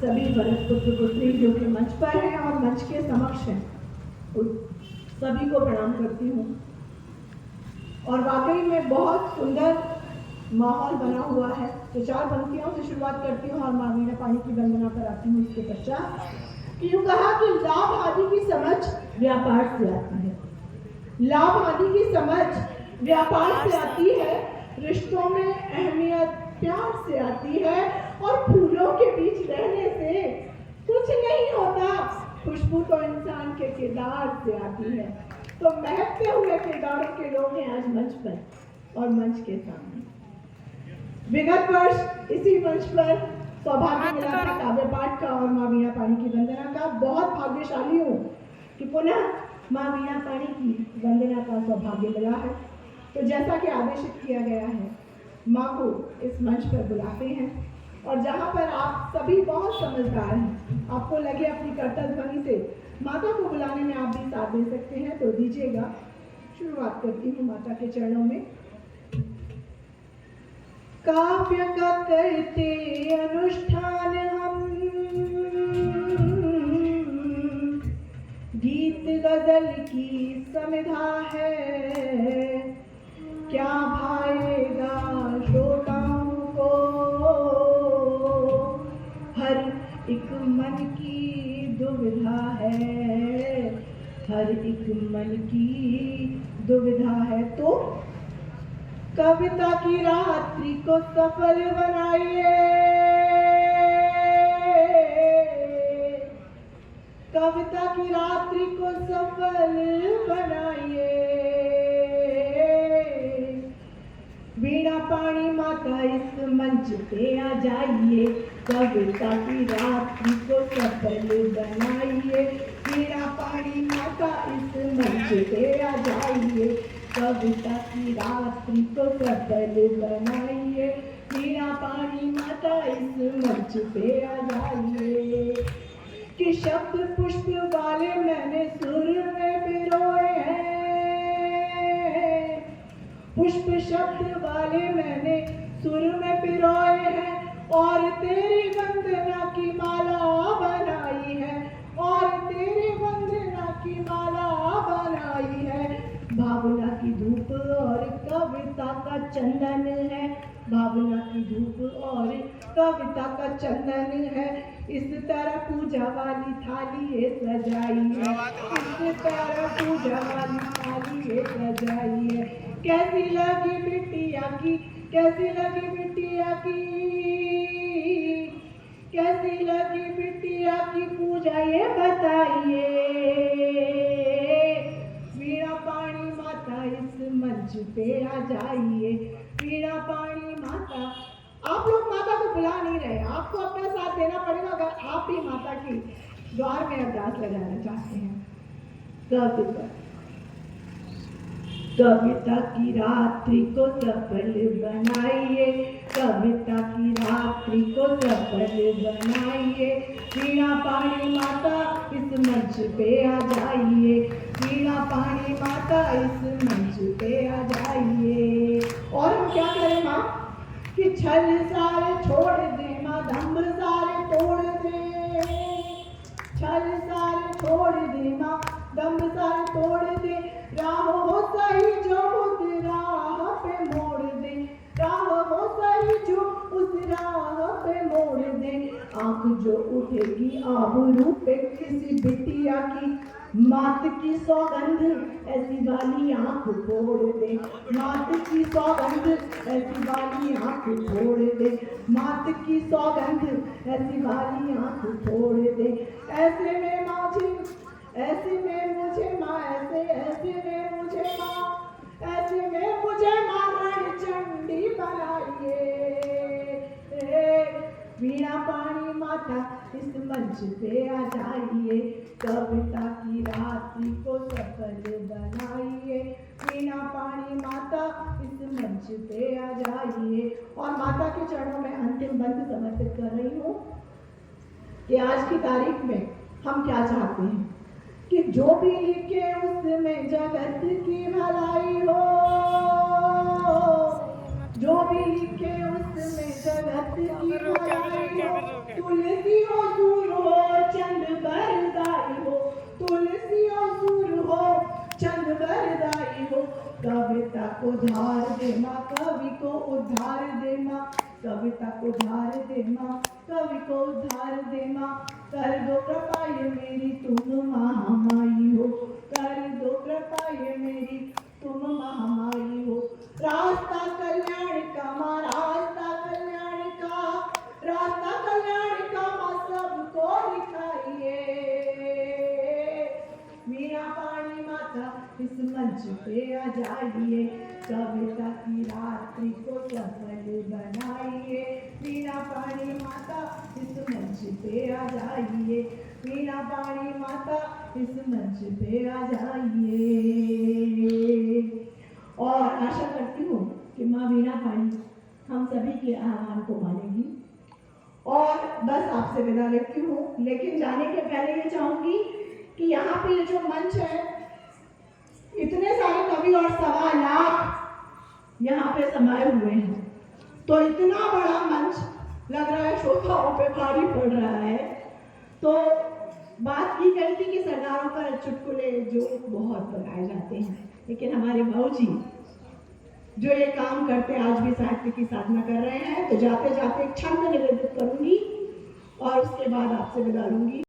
सभी भरत पुत्र पुत्री जो कि मंच पर हैं और मंच के समक्ष हैं, सभी को प्रणाम करती हूँ। और वाकई में बहुत सुंदर माहौल बना हुआ है। तो 4 पंक्तियों से शुरुआत करती हूँ और माँ वीणा पाणी की वंदना पर आती हूँ। इसके पश्चात यूँ कहा कि लाभ आदि की समझ व्यापार से आती है। लाभ आदि की समझ व्यापार से आती है, रिश्तों में अहमियत प्यार से आती है, और फूलों के बीच रहने से कुछ नहीं होता, खुशबू तो इंसान के किरदार से आती है। तो महकते हुए किरदारों के लोग हैं आज मंच पर और मंच के सामने। विगत वर्ष इसी मंच पर सौभाग्य मिला था काव्य पाठ का और माँ वीणा पाणी की वंदना का। बहुत भाग्यशाली हूँ कि पुनः माँ वीणा पाणी की वंदना का सौभाग्य मिला है। तो जैसा कि आदेशित किया गया है, माँ को इस मंच पर बुलाते हैं, और जहाँ पर आप सभी बहुत समझदार हैं, आपको लगे अपनी कर्तव्य ध्वनि से माता को बुलाने में आप भी साथ दे सकते हैं, तो दीजिएगा। शुरुआत करती हूँ माता के चरणों में। काव्य का करते अनुष्ठान हम, गीत गजल की समिधा है, क्या भाएगा श्रोताओं को हर एक मन की दुविधा है, हर एक मन की दुविधा है। तो कविता की रात्रि को सफल बनाइए, कविता की रात्रि को सफल बनाइए। वीणा पाणी माता इस मंच पे आ जाइए, कविता की रात्रि को सफल बनाइए। वीणा पाणी माता इस मंच पे आ जाइए, कविता की रात्रि को सफल बनाइए। वीणा पाणी माता इस मंच पे आ जाइए। कि शब्द पुष्प वाले मैंने सुर में पिरोए हैं, पुष्प शब्द वाले मैंने सुर में पिरोए हैं, और तेरी वंदना की माला बनाई है, और तेरी वंदना की माला बनाई है। भावना की धूप और कविता का चंदन है, भावना की धूप और कविता का चंदन है। इस तरह पूजा वाली थाली ये सजाई है, इस तरह पूजा वाली थाली ये सजाई है। कैसी लगी बिटिया की, कैसी लगी बिटिया की, कैसी लगी बिटिया की पूजा ये बताइए। वीणा पाणी माता इस मंच पे आ जाइए। वीणा पाणी माता, आप लोग माता को बुला नहीं रहे, आपको अपना साथ देना पड़ेगा अगर आप भी माता की द्वार में अरदास लगाना चाहते हैं। कविता की रात्रि को सफल बनाइए, कविता की रात्रि को सफल बनाइए। वीणा पाणी माता इस मंच पे आ जाइए, वीणा पाणी माता इस मंच पे आ जाइए। और हम क्या करें माँ कि छल सारे छोड़ दे माँ, दम्भ सारे तोड़ दे, छल सारे छोड़ दे माँ, दम्भ सारे तोड़ दे। राह हो सही जो उस राह पे मोड़ दे, राह हो सही जो उस राह पे मोड़ दे। आंख जो उठेगी आबरू पे किसी बिटिया की, मात की सौगंध ऐसी वाली आंख फोड़ दे, मात की सौगंध ऐसी वाली आंख फोड़ दे, मात की सौगंध ऐसी वाली आंख फोड़ दे। ऐसे में माझी, ऐसे में मुझे माँ, ऐसे में मुझे माँ, ऐसे में मुझे माँ रणचंडी बनाइए। वीणा पाणी माता इस मंच पे आ जाइए, कविता की रात्रि को सफल बनाइए। वीणा पाणी माता इस मंच पे आ जाइए। और माता के चरणों में अंतिम बंद समर्पित कर रही हूँ कि आज की तारीख में हम क्या चाहते हैं कि जो भी लिखे उसमें जगत की भलाई हो, जो भी लिखे उसमें जगत की भलाई हो। तुलसी हो दूर हो चंद बरदाई हो, तुलसी हो दूर हो चंद बरदाई हो, कविता को धार दे माँ, कवि को उद्धार दे माँ, कविता को धार दे माँ, कवि को उद्धार दे माँ, कर दो कृपा ये मेरी तुम महामाई हो, कर दो कृपा ये मेरी तुम महामाई हो। रास्ता कल्याण का माँ, रास्ता कल्याण का, रास्ता कल्याण का माँ सबको दिखाइए। मीरा पाणी माता इस मंच पे आ जाइए, कविता की रात्रि को सफल बनाइए। मीरा पाणी माता इस मंच पे आ जाइए, मीरा पाणी माता इस मंच पे आ जाइए। और आशा करती हूँ कि माँ वीणा पाणी हम सभी के आह्वान को मानेगी। और बस आपसे विदा लेती हूँ, लेकिन जाने के पहले ये चाहूंगी कि यहाँ पे ये जो मंच है, इतने सारे कवि और 1.25 लाख यहाँ पे समाये हुए हैं, तो इतना बड़ा मंच लग रहा है श्रोताओं पे भारी पड़ रहा है। तो बात की गई थी कि सरदारों पर चुटकुले जोक बहुत बनाए जाते हैं, लेकिन हमारे भाऊजी जो ये काम करते आज भी साहित्य की साधना कर रहे हैं। तो जाते जाते एक छंद निवेदित करूंगी और उसके बाद आपसे विदा लूंगी।